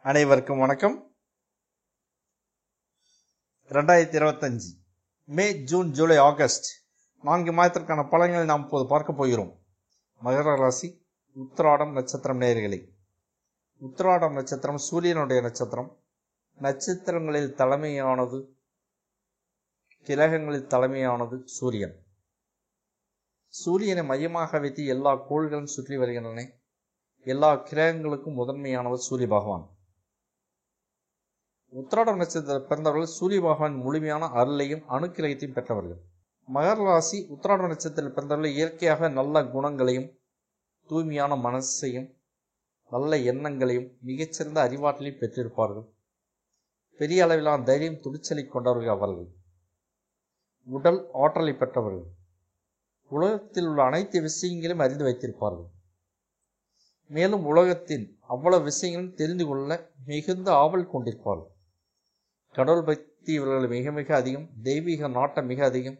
அனைவருக்கும் வணக்கம். 2025 மே, June, July, August 4 மாதத்திற்கான பலன்களை நாம் இப்போது பார்க்க போகிறோம். மகர ராசி, உத்திராடம் நட்சத்திரம் நேயர்களே. உத்திராடம் நட்சத்திரம் சூரியனுடைய நட்சத்திரம். நட்சத்திரங்களில் தலைமையானது, கிரகங்களில் தலைமையானது சூரியன். சூரியனை மையமாக வைத்து எல்லா கோள்களும் சுற்றி வருகின்றன. எல்லா கிரகங்களுக்கும் முதன்மையானவர் சூரிய பகவான். உத்திராடம் நட்சத்திர பிறந்தவர்கள் சூரிய பகவான் முழுமையான அருளையும் அனுக்கிரகத்தையும் பெற்றவர்கள். மகர ராசி உத்திராட நட்சத்திரத்தில் பிறந்தவர்கள் இயற்கையாக நல்ல குணங்களையும் தூய்மையான மனசையும் நல்ல எண்ணங்களையும் மிகச்சிறந்த அறிவாற்றலையும் பெற்றிருப்பார்கள். பெரிய அளவிலான தைரியம் துணிச்சலை கொண்டவர்கள் அவர்கள். உடல் ஆற்றலை பெற்றவர்கள். உலகத்தில் உள்ள அனைத்து விஷயங்களையும் அறிந்து வைத்திருப்பார்கள். மேலும் உலகத்தின் அவ்வளவு விஷயங்களும் தெரிந்து கொள்ள மிகுந்த ஆவல் கொண்டிருப்பார்கள். கடவுள் பக்தி இவர்கள் மிக மிக அதிகம். தெய்வீக நாட்டம் மிக அதிகம்.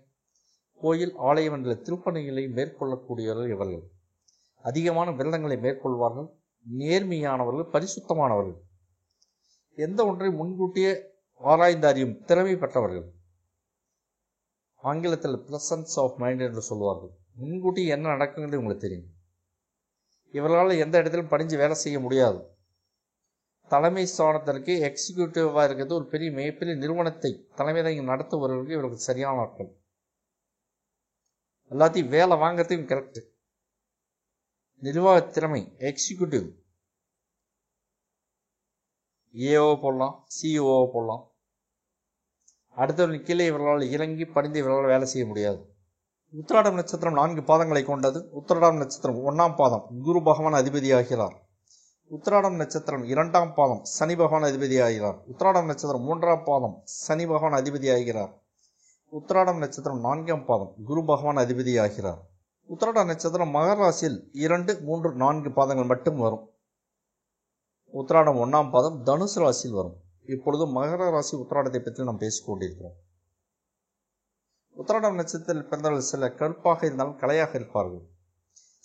கோயில், ஆலயம் என்ற திருப்பணிகளை மேற்கொள்ளக்கூடியவர்கள் இவர்கள். அதிகமான விரதங்களை மேற்கொள்வார்கள். நேர்மையானவர்கள், பரிசுத்தமானவர்கள். எந்த ஒன்றை முன்கூட்டியே ஆராய்ந்து அறியும் திறமை பெற்றவர்கள். ஆங்கிலத்தில் பிரசன்ஸ் ஆஃப் மைண்ட் என்று சொல்வார்கள். முன்கூட்டி என்ன நடக்குங்கிறது உங்களுக்கு தெரியும். இவர்களால் எந்த இடத்திலும் பணிஞ்சு வேலை செய்ய முடியாது. தலைமை ஸ்தானத்திற்கு எக்ஸிக்யூட்டிவாக இருக்கிறது ஒரு பெரிய மிகப்பெரிய நிறுவனத்தை தலைமை நடத்துபவர்களுக்கு இவர்களுக்கு சரியான ஆட்கள். எல்லாத்தையும் வேலை வாங்கிறதுக்கும் கரெக்ட். நிர்வாக திறமை, எக்ஸிக்யூட்டிவ், ஏஓ போடலாம், சிஇஓ போடலாம். அடுத்தவர்கள் கீழே இவர்களால் இறங்கி பணிந்து இவர்களால் வேலை செய்ய முடியாது. உத்திராடம் நட்சத்திரம் 4 பாதங்களை கொண்டது. உத்திராடம் நட்சத்திரம் 1ஆம் பாதம் குரு பகவான் அதிபதியாகிறார். உத்திராடம் நட்சத்திரம் 2ஆம் பாதம் சனி பகவான் அதிபதியாகிறார். உத்திராடம் நட்சத்திரம் 3ஆம் பாதம் சனி பகவான் அதிபதியாகிறார். உத்திராடம் நட்சத்திரம் 4ஆம் பாதம் குரு பகவான் அதிபதியாகிறார். உத்திராடம் நட்சத்திரம் மகர ராசியில் 2, 3, 4 பாதங்கள் மட்டும் வரும். உத்திராடம் 1ஆம் பாதம் தனுசு ராசியில் வரும். இப்பொழுது மகர ராசி உத்திராடத்தை பற்றி நாம் பேசிக் கொண்டிருக்கிறோம். உத்திராடம் நட்சத்திரத்தில் பிறந்தவர்கள் சிலர் கருப்பாக இருந்தாலும் கலையாக இருப்பார்கள்.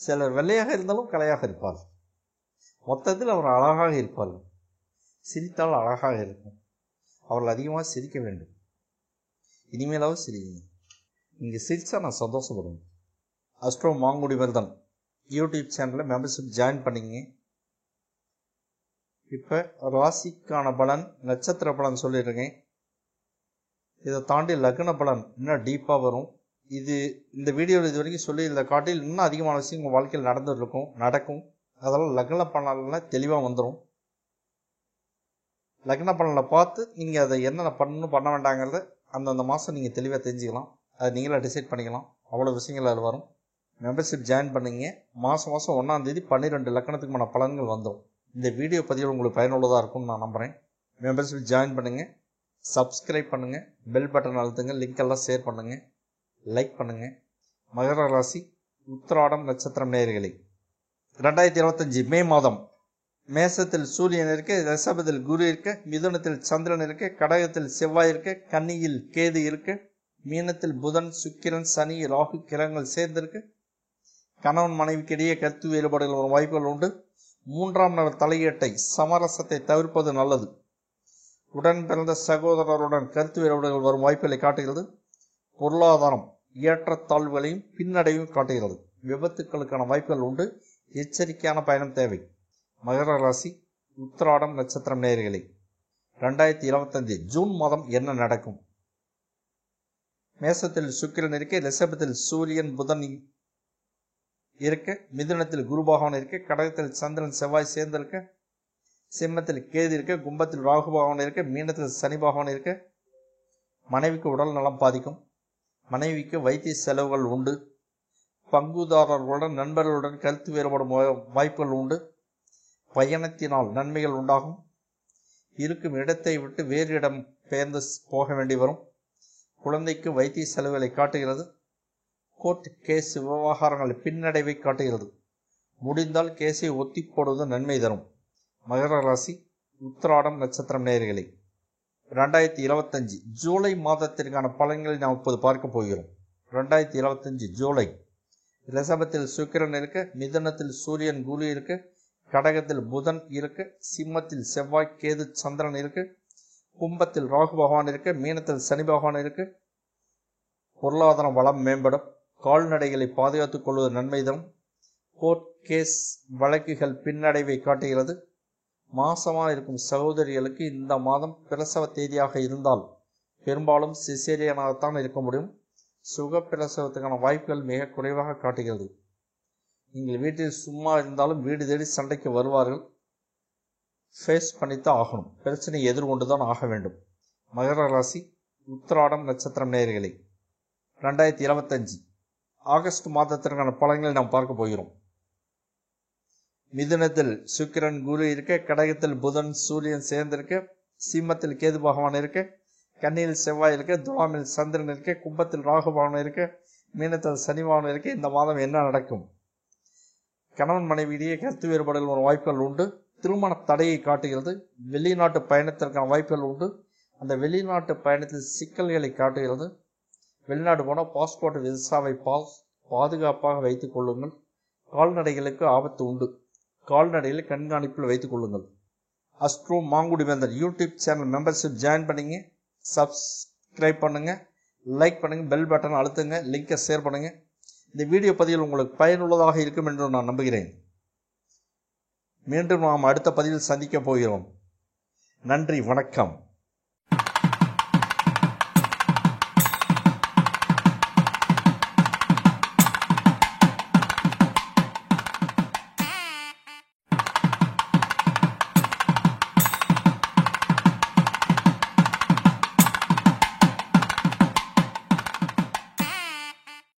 சிலர் வெள்ளையாக இருந்தாலும் கலையாக இருப்பார்கள். மொத்தத்தில் அவர் அழகாக இருப்பார்கள். சிரித்தால் அழகாக இருக்கும். அவர்கள் அதிகமாக சிரிக்க வேண்டும். இனிமேலாவது சிரிங்க. நீங்க சிரிச்சா நான் சந்தோஷப்படுவேன். அஸ்ட்ரோ மாங்குடி மருதன் யூடியூப் சேனலில் மெம்பர்ஷிப் ஜாயின் பண்ணிங்க. இப்போ ராசிக்கான பலன், நட்சத்திர பலன் சொல்லியிருக்கேன். இதை தாண்டி லக்ன பலன் இன்னும் டீப்பாக வரும். இந்த வீடியோவில் இது வரைக்கும் சொல்லி இந்த காட்டில் இன்னும் அதிகமான விஷயம் உங்கள் வாழ்க்கையில் நடக்கும். அதெல்லாம் லக்ன பலனில் தெளிவாக வந்துடும். லக்ன பலனில் பார்த்து நீங்கள் அதை என்னென்ன பண்ணணும் பண்ண வேண்டாங்கிறத அந்தந்த மாதம் நீங்கள் தெளிவாக தெரிஞ்சுக்கலாம். அதை நீங்களே டிசைட் பண்ணிக்கலாம். அவ்வளோ விஷயங்கள் அதில் வரும். மெம்பர்ஷிப் ஜாயின் பண்ணிங்க. மாதம் 1ஆம் தேதி 12 லக்னத்துக்குமான பலன்கள் வந்துடும். இந்த வீடியோ பதிவு உங்களுக்கு பயனுள்ளதாக இருக்கும்னு நான் நம்புகிறேன். மெம்பர்ஷிப் ஜாயின் பண்ணுங்கள், சப்ஸ்கிரைப் பண்ணுங்கள், பெல் பட்டன் அழுத்துங்க, லிங்க் எல்லாம் ஷேர் பண்ணுங்கள், லைக் பண்ணுங்கள். மகர ராசி உத்திராடம் நட்சத்திரம் நேயர்களே, 2025 மே மாதம் மேசத்தில் சூரியன் இருக்க, ரிஷபத்தில் குரு இருக்க, மிதுனத்தில் சந்திரன் இருக்க, கடகத்தில் செவ்வாய் இருக்க, கன்னியில் கேது இருக்க, மீனத்தில் புதன், சுக்கிரன், சனி, ராகு கிரகங்கள் சேர்ந்திருக்கு. கணவன் மனைவிக்கு இடையே கருத்து வேறுபாடுகள் வரும் வாய்ப்புகள் உண்டு. 3ஆம் நபர் தலையீட்டை, சமரசத்தை தவிர்ப்பது நல்லது. உடன் பிறந்த சகோதரருடன் கருத்து வேறுபாடுகள் வரும் வாய்ப்புகளை காட்டுகிறது. பொருளாதாரம் ஏற்றத்தாழ்வுகளையும் பின்னடைவையும் காட்டுகிறது. விபத்துக்களுக்கான வாய்ப்புகள் உண்டு. எச்சரிக்கையான பயணம் தேவை. மகர ராசி உத்திராடம் நட்சத்திரம் நேயர்களே, 2025 ஜூன் மாதம் என்ன நடக்கும்? மேசத்தில் சுக்கிரன் இருக்க, ரிஷபத்தில் சூரியன் புதன் இருக்க, மிதுனத்தில் குரு பகவான் இருக்க, கடகத்தில் சந்திரன் செவ்வாய் சேர்ந்திருக்க, சிம்மத்தில் கேது இருக்க, கும்பத்தில் ராகு பகவான் இருக்க, மீனத்தில் சனி பகவான் இருக்க. மனைவிக்கு உடல் நலம் பாதிக்கும். மனைவிக்கு வைத்திய செலவுகள் உண்டு. பங்குதாரர்களுடன் நண்பர்களுடன் கருத்து வேறுபடும் வாய்ப்புகள் உண்டு. பயணத்தினால் நன்மைகள் உண்டாகும். இருக்கும் இடத்தை விட்டு வேறு இடம் பெயர்ந்து போக வேண்டி வரும். குழந்தைக்கு வைத்திய செலவுகளை காட்டுகிறது. கோர்ட் கேஸ் விவகாரங்கள் பின்னடைவை காட்டுகிறது. முடிந்தால் கேஸை ஒத்தி போடுவது நன்மை தரும். மகர ராசி உத்திராடம் நட்சத்திரம் நேயர்களே, 2025 ஜூலை மாதத்திற்கான பலன்களை நாம் இப்போது பார்க்க போகிறோம். 2025 ஜூலை ரிஷபத்தில் சுக்கிரன் இருக்க, மிதுனத்தில் சூரியன் குரு இருக்க, கடகத்தில் புதன் இருக்கு, சிம்மத்தில் செவ்வாய் கேது சந்திரன் இருக்கு, கும்பத்தில் ராகு பகவான் இருக்கு, மீனத்தில் சனி பகவான் இருக்கு. பொருளாதார வளம் மேம்படும். கால்நடைகளை பாதுகாத்துக் கொள்வது நன்மை தரும். கோர்ட் கேஸ் வழக்குகள் பின்னடைவை காட்டுகிறது. மாசமாக இருக்கும் சகோதரிகளுக்கு இந்த மாதம் பிரசவ தேதியாக இருந்தால் பெரும்பாலும் சிசேரியனாகத்தான் இருக்க முடியும். சுக பிரசவத்துக்கான வாய்ப்புகள் மிக குறைவாக காட்டுகிறது. நீங்கள் வீட்டில் சும்மா இருந்தாலும் வீடு தேடி சண்டைக்கு வருவார்கள். ஃபேஸ் பண்ணித்தான் ஆகணும். பிரச்சனையை எதிர்கொண்டுதான் ஆக வேண்டும். மகர ராசி உத்திராடம் நட்சத்திரம் நேயர்களே, 2025 ஆகஸ்ட் மாதத்திற்கான பலன்களை நாம் பார்க்க போகிறோம். மிதுனத்தில் சுக்கிரன் குரு இருக்க, கடகத்தில் புதன் சூரியன் சேர்ந்திருக்க, சிம்மத்தில் கேது பகவான் இருக்க, கன்னியில் செவ்வாய் இருக்க, துலாமில் சந்திரன் இருக்க, கும்பத்தில் ராகு பகவான் இருக்க, மீனத்தில் சனி பகவான் இருக்க. இந்த மாதம் என்ன நடக்கும்? கணவன் மனைவியிடையே கருத்து வேறுபாடுகள் ஒரு வாய்ப்புகள் உண்டு. திருமண தடையை காட்டுகிறது. வெளிநாட்டு பயணத்திற்கான வாய்ப்புகள் உண்டு. அந்த வெளிநாட்டு பயணத்தில் சிக்கல்களை காட்டுகிறது. வெளிநாடு போனால் பாஸ்போர்ட் விசாவை பாதுகாப்பாக வைத்துக் கொள்ளுங்கள். கால்நடைகளுக்கு ஆபத்து உண்டு. கால்நடைகளை கண்காணிப்பில் வைத்துக் கொள்ளுங்கள். அஸ்ட்ரோ மாங்குடி வேந்தர் யூடியூப் சேனல் மெம்பர்ஷிப் ஜாயின் பண்ணிங்க, சப்ஸ்கிரைப் பண்ணுங்க, லைக் பண்ணுங்க, பெல் பட்டன் அழுத்துங்க, லிங்கை ஷேர் பண்ணுங்க. இந்த வீடியோ பதிவில் உங்களுக்கு பயனுள்ளதாக இருக்கும் என்று நான் நம்புகிறேன். மீண்டும் நாம் அடுத்த பதிவில் சந்திக்க போகிறோம். நன்றி, வணக்கம்.